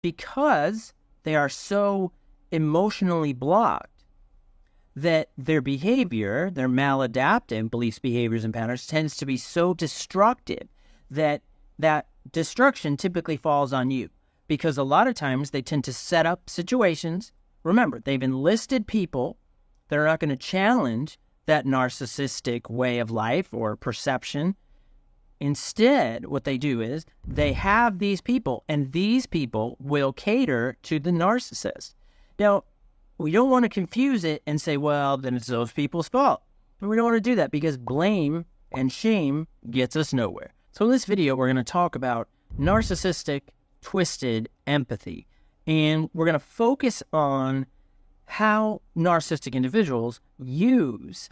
because they are so emotionally blocked that their behavior, their maladaptive beliefs, behaviors, and patterns tends to be so destructive that that destruction typically falls on you. Because a lot of times they tend to set up situations. Remember, they've enlisted people that are not going to challenge that narcissistic way of life or perception. Instead, what they do is they have these people, and these people will cater to the narcissist. Now, we don't want to confuse it and say, well, then it's those people's fault. But we don't want to do that because blame and shame gets us nowhere. So in this video, we're going to talk about narcissistic twisted empathy. And we're going to focus on how narcissistic individuals use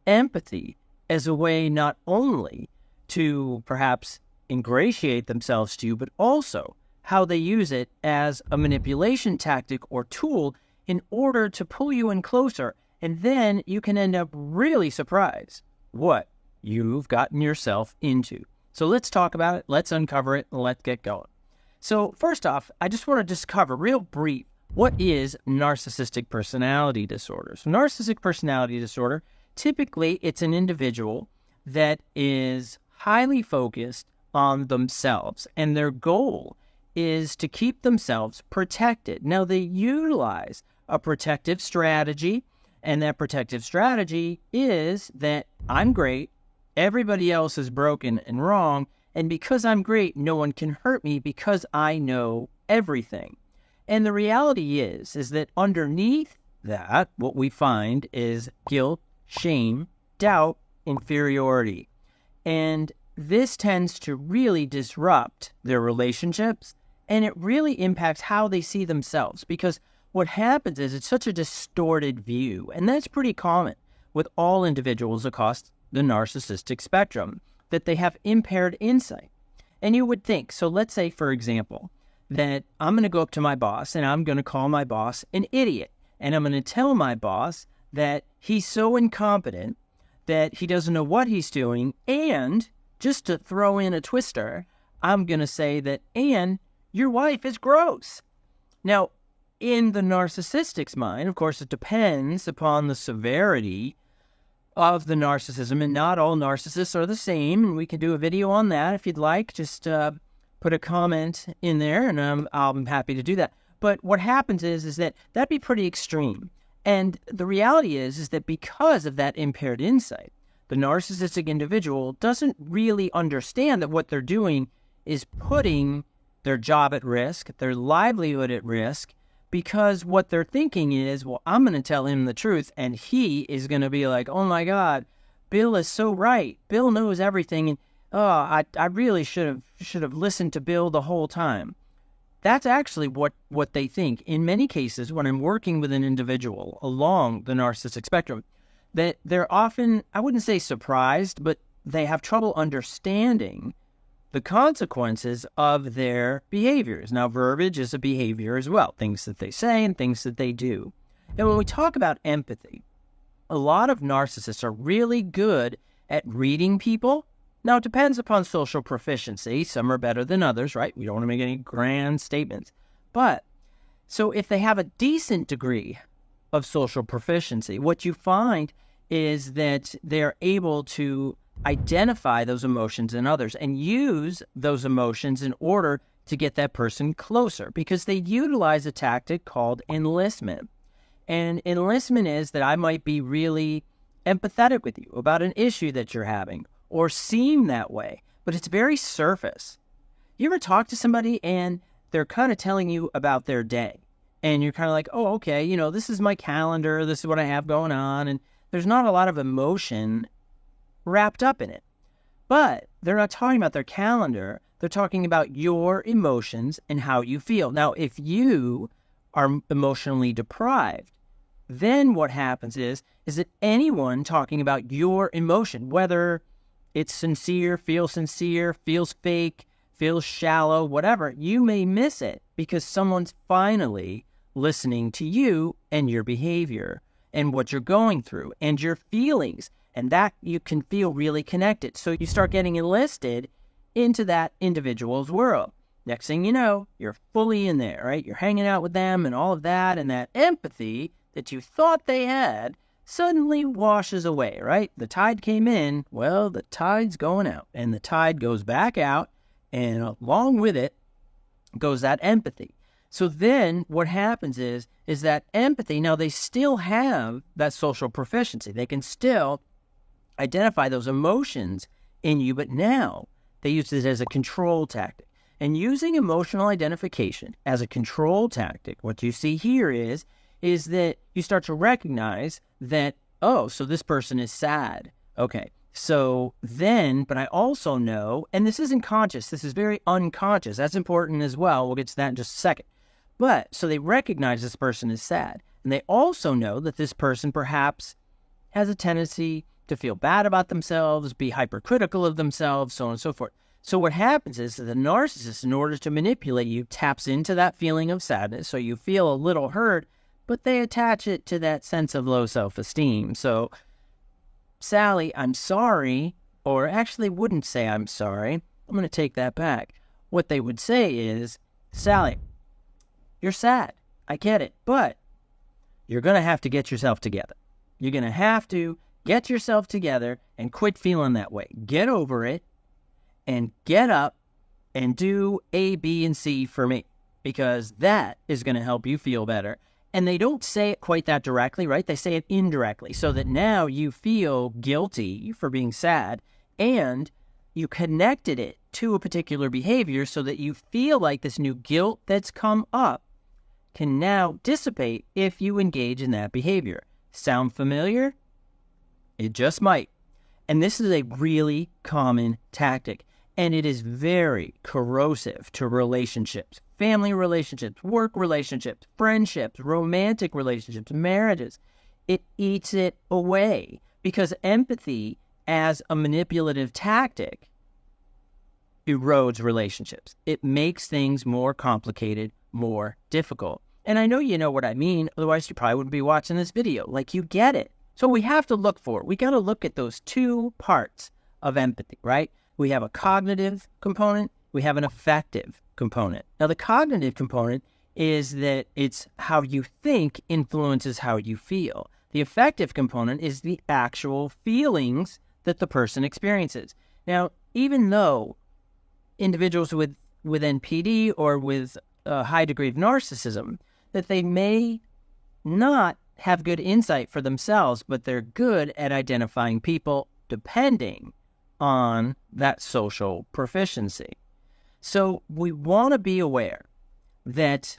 empathy as a way not only to perhaps ingratiate themselves to you, but also how they use it as a manipulation tactic or tool in order to pull you in closer. And then you can end up really surprised what you've gotten yourself into. So let's talk about it. Let's uncover it. And let's get going. So first off, I just want to just cover real brief, what is narcissistic personality disorder? So narcissistic personality disorder, typically it's an individual that is highly focused on themselves, and their goal is to keep themselves protected. Now, they utilize a protective strategy, and that protective strategy is that I'm great, everybody else is broken and wrong, and because I'm great, no one can hurt me because I know everything. And the reality is that underneath that, what we find is guilt, shame, doubt, inferiority. And this tends to really disrupt their relationships, and it really impacts how they see themselves, because what happens is it's such a distorted view, and that's pretty common with all individuals across the narcissistic spectrum, that they have impaired insight. And you would think, so let's say, for example, that I'm going to go up to my boss and I'm going to call my boss an idiot. And I'm going to tell my boss that he's so incompetent that he doesn't know what he's doing. And just to throw in a twister, I'm going to say that, and your wife is gross. Now, in the narcissistic's mind, of course, it depends upon the severity of the narcissism, and not all narcissists are the same, and we can do a video on that if you'd like. Just put a comment in there, and I'm happy to do that. But what happens is that that'd be pretty extreme, and the reality is that because of that impaired insight, the narcissistic individual doesn't really understand that what they're doing is putting their job at risk, their livelihood at risk, because what they're thinking is, well, I'm going to tell him the truth, and he is going to be like, oh my God, Bill is so right. Bill knows everything, and I really should have listened to Bill the whole time. That's actually what they think. In many cases, when I'm working with an individual along the narcissistic spectrum, that they're often, I wouldn't say surprised, but they have trouble understanding the consequences of their behaviors. Now, verbiage is a behavior as well, things that they say and things that they do. And when we talk about empathy, a lot of narcissists are really good at reading people. Now, it depends upon social proficiency. Some are better than others, right? We don't want to make any grand statements. But, so if they have a decent degree of social proficiency, what you find is that they're able to identify those emotions in others and use those emotions in order to get that person closer, because they utilize a tactic called enlistment. And enlistment is that I might be really empathetic with you about an issue that you're having, or seem that way, but it's very surface. You ever talk to somebody and they're kind of telling you about their day, and you're kind of like, oh, okay, this is my calendar, this is what I have going on, and there's not a lot of emotion wrapped up in it. But they're not talking about their calendar. They're talking about your emotions and how you feel. Now, if you are emotionally deprived, then what happens is that anyone talking about your emotion, whether it's sincere, feels fake, feels shallow, whatever, you may miss it because someone's finally listening to you and your behavior and what you're going through and your feelings. And that you can feel really connected. So you start getting enlisted into that individual's world. Next thing you know, you're fully in there, right? You're hanging out with them and all of that, and that empathy that you thought they had suddenly washes away, right? The tide came in, well, the tide's going out, and the tide goes back out, and along with it goes that empathy. So then what happens is that empathy, now they still have that social proficiency. They can still identify those emotions in you, but now they use it as a control tactic. And using emotional identification as a control tactic, what you see here is that you start to recognize that, oh, so this person is sad. Okay, so then, but I also know, and this isn't conscious, this is very unconscious. That's important as well. We'll get to that in just a second. But, so they recognize this person is sad. And they also know that this person perhaps has a tendency to feel bad about themselves, be hypercritical of themselves, so on and so forth. So what happens is that the narcissist, in order to manipulate you, taps into that feeling of sadness, so you feel a little hurt, but they attach it to that sense of low self-esteem. So, Sally, I'm sorry, or actually wouldn't say I'm sorry. I'm going to take that back. What they would say is, Sally, you're sad. I get it, but you're going to have to get yourself together. You're going to have to get yourself together and quit feeling that way. Get over it and get up and do A, B, and C for me, because that is going to help you feel better. And they don't say it quite that directly, right? They say it indirectly, so that now you feel guilty for being sad, and you connected it to a particular behavior so that you feel like this new guilt that's come up can now dissipate if you engage in that behavior. Sound familiar? It just might. And this is a really common tactic, and it is very corrosive to relationships, family relationships, work relationships, friendships, romantic relationships, marriages. It eats it away because empathy as a manipulative tactic erodes relationships. It makes things more complicated, more difficult. And I know you know what I mean, otherwise you probably wouldn't be watching this video. Like, you get it. So we have to look for it. We got to look at those two parts of empathy, right? We have a cognitive component, we have an affective component. Now, the cognitive component is that it's how you think influences how you feel. The affective component is the actual feelings that the person experiences. Now, even though individuals with NPD or with a high degree of narcissism, that they may not have good insight for themselves, but they're good at identifying people depending on that social proficiency. So we want to be aware that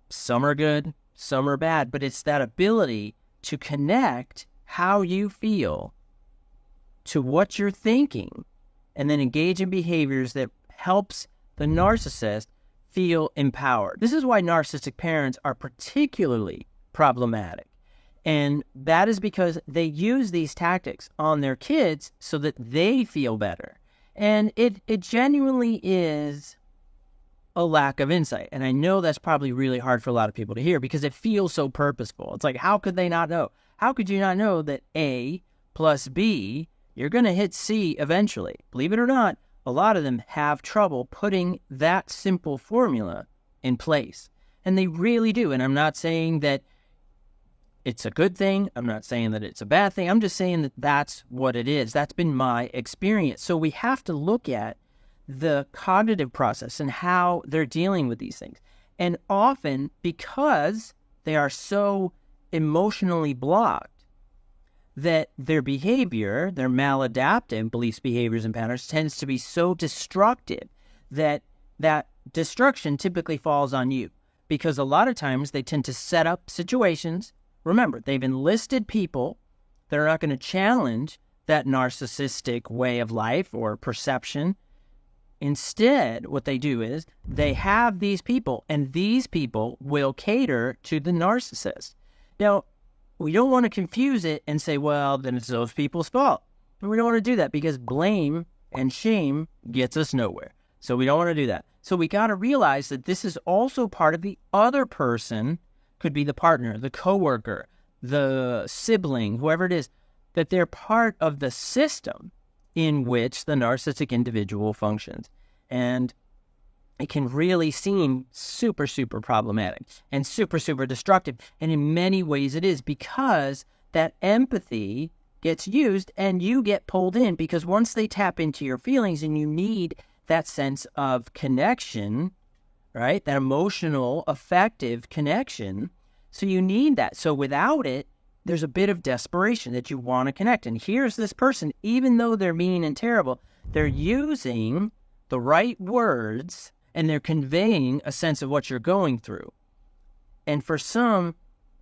some are good, some are bad, but it's that ability to connect how you feel to what you're thinking and then engage in behaviors that helps the narcissist feel empowered. This is why narcissistic parents are particularly problematic. And that is because they use these tactics on their kids so that they feel better. And it genuinely is a lack of insight. And I know that's probably really hard for a lot of people to hear because it feels so purposeful. It's like, how could they not know? How could you not know that A plus B, you're going to hit C eventually? Believe it or not, a lot of them have trouble putting that simple formula in place. And they really do. And I'm not saying that it's a good thing. I'm not saying that it's a bad thing. I'm just saying that that's what it is. That's been my experience. So we have to look at the cognitive process and how they're dealing with these things. And often, because they are so emotionally blocked, that their behavior, their maladaptive beliefs, behaviors, and patterns tends to be so destructive that that destruction typically falls on you. Because a lot of times they tend to set up situations. Remember, they've enlisted people that are not going to challenge that narcissistic way of life or perception. Instead, what they do is they have these people, and these people will cater to the narcissist. Now, we don't want to confuse it and say, well, then it's those people's fault. But we don't want to do that because blame and shame gets us nowhere. So we don't want to do that. So we got to realize that this is also part of the other person, could be the partner, the coworker, the sibling, whoever it is, that they're part of the system in which the narcissistic individual functions. And it can really seem super, super problematic and super, super destructive. And in many ways it is, because that empathy gets used and you get pulled in, because once they tap into your feelings and you need that sense of connection, right? That emotional, affective connection. So you need that. So without it, there's a bit of desperation that you want to connect. And here's this person, even though they're mean and terrible, they're using the right words and they're conveying a sense of what you're going through. And for some,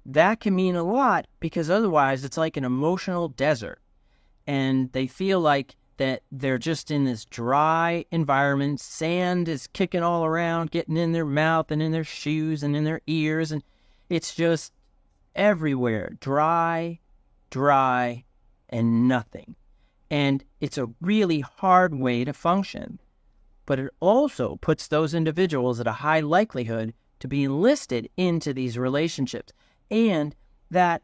that can mean a lot, because otherwise it's like an emotional desert. And they feel like that they're just in this dry environment. Sand is kicking all around, getting in their mouth and in their shoes and in their ears. And it's just everywhere. Dry, and nothing. And it's a really hard way to function. But it also puts those individuals at a high likelihood to be enlisted into these relationships. And that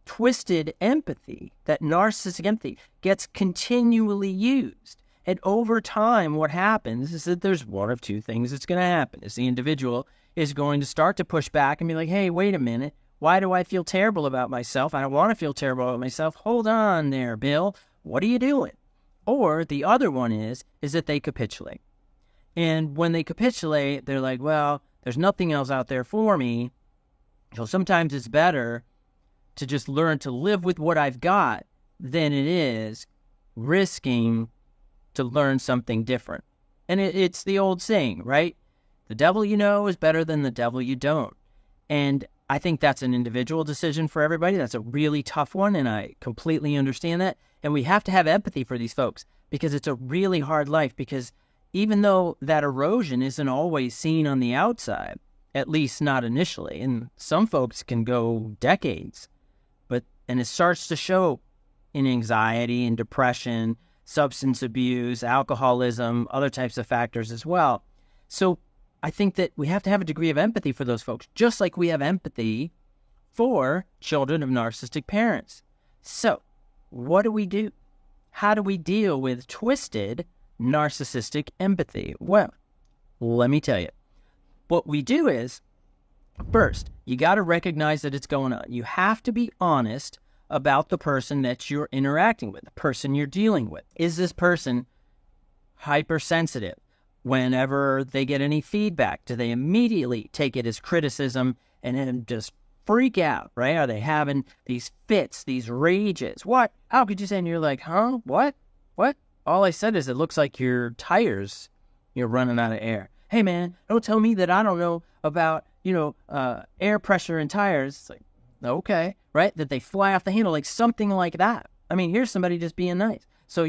twisted empathy, that narcissistic empathy, gets continually used. And over time, what happens is that there's one of two things that's going to happen. Is the individual is going to start to push back and be like, hey, wait a minute. Why do I feel terrible about myself? I don't want to feel terrible about myself. Hold on there, Bill. What are you doing? Or the other one is that they capitulate. And when they capitulate, they're like, well, there's nothing else out there for me. So sometimes it's better to just learn to live with what I've got than it is risking to learn something different. And it's the old saying, right? The devil you know is better than the devil you don't. And I think that's an individual decision for everybody. That's a really tough one, and I completely understand that. And we have to have empathy for these folks, because it's a really hard life, because even though that erosion isn't always seen on the outside, at least not initially, and some folks can go decades, and it starts to show in anxiety and depression, substance abuse, alcoholism, other types of factors as well. So I think that we have to have a degree of empathy for those folks, just like we have empathy for children of narcissistic parents. So what do we do? How do we deal with twisted narcissistic empathy? Well, let me tell you. What we do is, first, you got to recognize that it's going on. You have to be honest about the person that you're interacting with, the person you're dealing with. Is this person hypersensitive? Whenever they get any feedback, do they immediately take it as criticism and then just freak out, right? Are they having these fits, these rages? What? How could you say? And you're like, huh? What? All I said is it looks like your tires, you're running out of air. Hey, man, don't tell me that I don't know about, air pressure in tires. It's like, okay, right? That they fly off the handle, like something like that. I mean, here's somebody just being nice. So,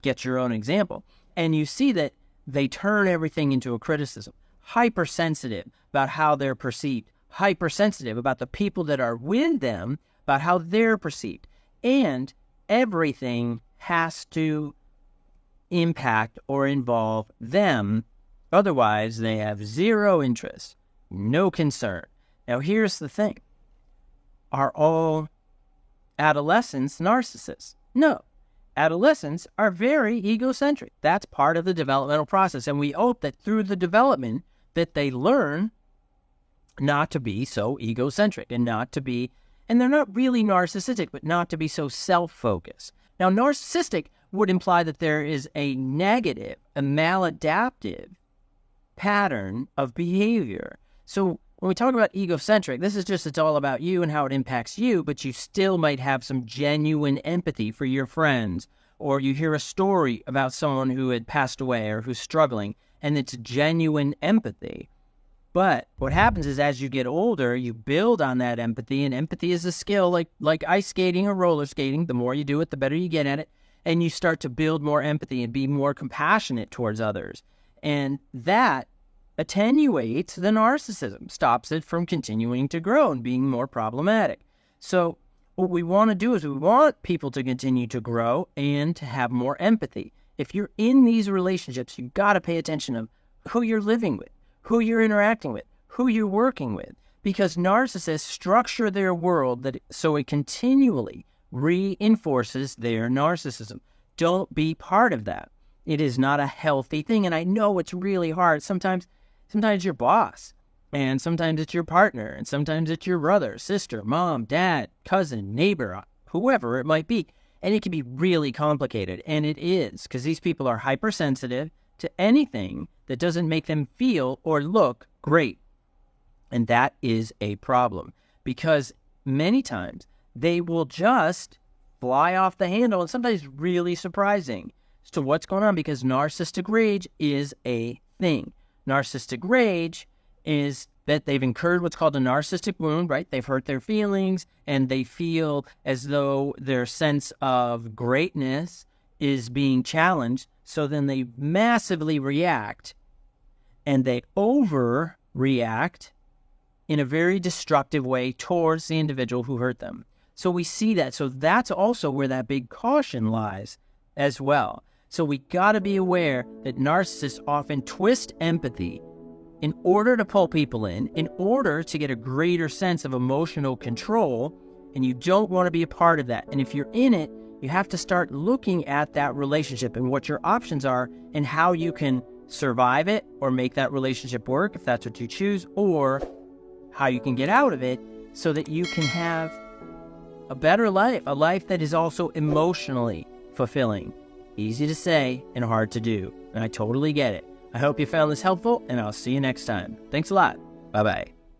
get your own example. And you see that they turn everything into a criticism. Hypersensitive about how they're perceived. Hypersensitive about the people that are with them, about how they're perceived. And everything has to impact or involve them. Otherwise, they have zero interest, no concern. Now, here's the thing. Are all adolescents narcissists? No. Adolescents are very egocentric. That's part of the developmental process. And we hope that through the development that they learn not to be so egocentric and not to be, and they're not really narcissistic, but not to be so self-focused. Now, narcissistic would imply that there is a negative, a maladaptive pattern of behavior. So when we talk about egocentric, this is just, it's all about you and how it impacts you, but you still might have some genuine empathy for your friends, or you hear a story about someone who had passed away or who's struggling, and it's genuine empathy. But what happens is as you get older, you build on that empathy, and empathy is a skill like ice skating or roller skating. The more you do it, the better you get at it, and you start to build more empathy and be more compassionate towards others. And that attenuates the narcissism, stops it from continuing to grow and being more problematic. So what we want to do is we want people to continue to grow and to have more empathy. If you're in these relationships, you've got to pay attention of who you're living with, who you're interacting with, who you're working with, because narcissists structure their world so it continually reinforces their narcissism. Don't be part of that. It is not a healthy thing, and I know it's really hard. Sometimes Sometimes it's your boss, and sometimes it's your partner, and sometimes it's your brother, sister, mom, dad, cousin, neighbor, whoever it might be. And it can be really complicated, and it is, because these people are hypersensitive to anything that doesn't make them feel or look great. And that is a problem, because many times they will just fly off the handle, and sometimes really surprising as to what's going on, because narcissistic rage is a thing. Narcissistic rage is that they've incurred what's called a narcissistic wound, right? They've hurt their feelings, and they feel as though their sense of greatness is being challenged. So then they massively react, and they overreact in a very destructive way towards the individual who hurt them. So we see that. So that's also where that big caution lies as well. So we got to be aware that narcissists often twist empathy in order to pull people in order to get a greater sense of emotional control, and you don't want to be a part of that. And if you're in it, you have to start looking at that relationship and what your options are and how you can survive it or make that relationship work if that's what you choose, or how you can get out of it so that you can have a better life, a life that is also emotionally fulfilling. Easy to say and hard to do, and I totally get it. I hope you found this helpful, and I'll see you next time. Thanks a lot. Bye-bye.